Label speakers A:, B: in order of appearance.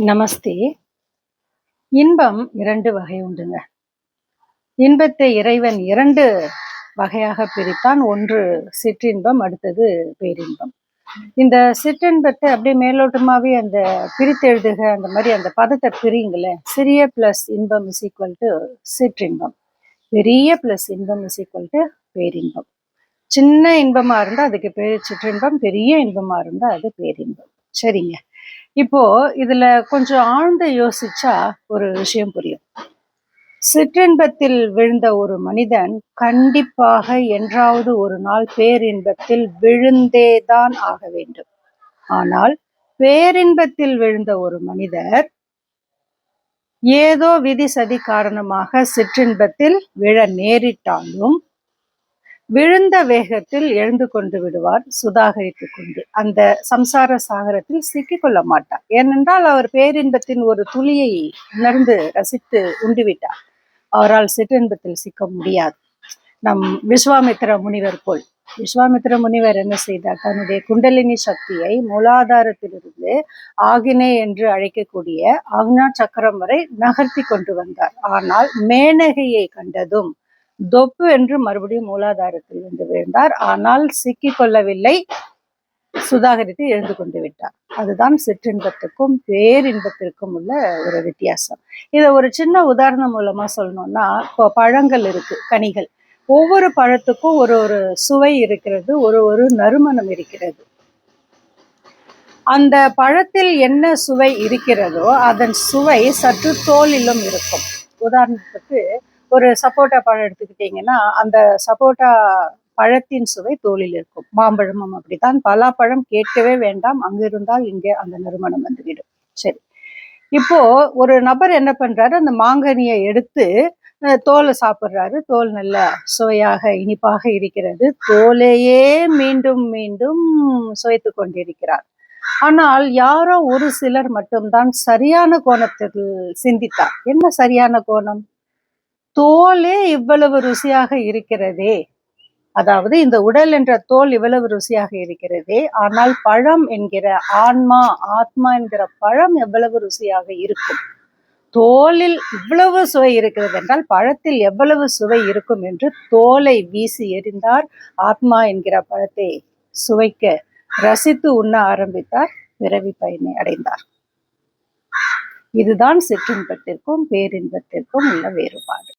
A: நமஸ்தே. இன்பம் 2 வகை உண்டுங்க. இன்பத்தை இறைவன் 2 வகையாக பிரித்தான். ஒன்று சிற்றின்பம், அடுத்தது பேரின்பம். இந்த சிற்றின்பத்தை அப்படியே மேலோட்டமாவே அந்த பிரித்தெழுதுக, அந்த மாதிரி அந்த பதத்தை பிரியுங்களேன். சிறிய பிளஸ் இன்பம் இஸ் ஈக்குவல் டு சிற்றின்பம், பெரிய பிளஸ் இன்பம் இஸ் ஈக்குவல் டு பேரின்பம். சின்ன இன்பமா இருந்தா அதுக்கு பேர் சிற்றின்பம், பெரிய இன்பமா இருந்தா அது பேரின்பம். சரிங்க. இப்போ இதுல கொஞ்சம் ஆழ்ந்து யோசிச்சா ஒரு விஷயம் புரியும். சிற்றின்பத்தில் விழுந்த ஒரு மனிதன் கண்டிப்பாக என்றாவது ஒரு நாள் பேரின்பத்தில் விழுந்தேதான் ஆக வேண்டும். ஆனால் பேரின்பத்தில் விழுந்த ஒரு மனிதர் ஏதோ விதி சதி காரணமாக சிற்றின்பத்தில் விழ நேரிட்டாலும் விழுந்த வேகத்தில் எழுந்து கொண்டு விடுவார், சுதாகரித்து கொண்டு. அந்த சம்சார சாகரத்தில் சிக்கிக் கொள்ள மாட்டார். ஏனென்றால் அவர் பேரின்பத்தின் ஒரு துளியை உணர்ந்து ரசித்து உண்டுவிட்டார். அவரால் சிற்றின்பத்தில் சிக்க முடியாது. நம் விஸ்வாமித்திர முனிவர் போல். விஸ்வாமித்திர முனிவர் என்ன செய்தார்? தன்னுடைய குண்டலினி சக்தியை மூலாதாரத்திலிருந்து ஆகினே என்று அழைக்கக்கூடிய ஆக்ஞா சக்கரம் வரை நகர்த்தி கொண்டு வந்தார். ஆனால் மேனகையை கண்டதும் தொப்பு என்று மறுபடியும் மூலாதாரத்தில் வந்து விழுந்தார். ஆனால் சிக்கிக் கொள்ளவில்லை, சுதாகரித்து எழுந்து கொண்டு விட்டார். அதுதான் சிற்றின்பத்துக்கும் பேரின்பத்திற்கும் உள்ள ஒரு வித்தியாசம். இதை ஒரு சின்ன உதாரணம் மூலமா சொல்லணும்னா, இப்போ பழங்கள் இருக்கு, கனிகள். ஒவ்வொரு பழத்துக்கும் ஒரு ஒரு சுவை இருக்கிறது, ஒரு ஒரு நறுமணம் இருக்கிறது. அந்த பழத்தில் என்ன சுவை இருக்கிறதோ அதன் சுவை சற்று தோலிலும் இருக்கும். உதாரணத்துக்கு ஒரு சப்போட்டா பழம் எடுத்துக்கிட்டீங்கன்னா அந்த சப்போட்டா பழத்தின் சுவை தோலில் இருக்கும். மாம்பழமும் அப்படித்தான். பலாப்பழம் கேட்கவே வேண்டாம், அங்கிருந்தால் இங்கே அந்த நறுமணம் வந்துவிடும். சரி, இப்போ ஒரு நபர் என்ன பண்றாரு, அந்த மாங்கனியை எடுத்து தோலை சாப்பிட்றாரு. தோல் நல்ல சுவையாக இனிப்பாக இருக்கிறது. தோலையே மீண்டும் மீண்டும் சுவைத்து கொண்டிருக்கிறார். ஆனால் யாரோ ஒரு சிலர் மட்டும்தான் சரியான கோணத்தில் சிந்தித்தார். என்ன சரியான கோணம்? தோலே இவ்வளவு ருசியாக இருக்கிறதே, அதாவது இந்த உடல் என்ற தோல் இவ்வளவு ருசியாக இருக்கிறதே, ஆனால் பழம் என்கிற ஆத்மா என்கிற பழம் எவ்வளவு ருசியாக இருக்கும்? தோலில் இவ்வளவு சுவை இருக்கிறது என்றால் பழத்தில் எவ்வளவு சுவை இருக்கும் என்று தோலை வீசி எறிந்தார். ஆத்மா என்கிற பழத்தை சுவைக்க ரசித்து உண்ண ஆரம்பித்தார். பிறவி பயனை அடைந்தார். இதுதான் சிற்றின்பத்திற்கும் பேரின்பத்திற்கும் உள்ள வேறுபாடு.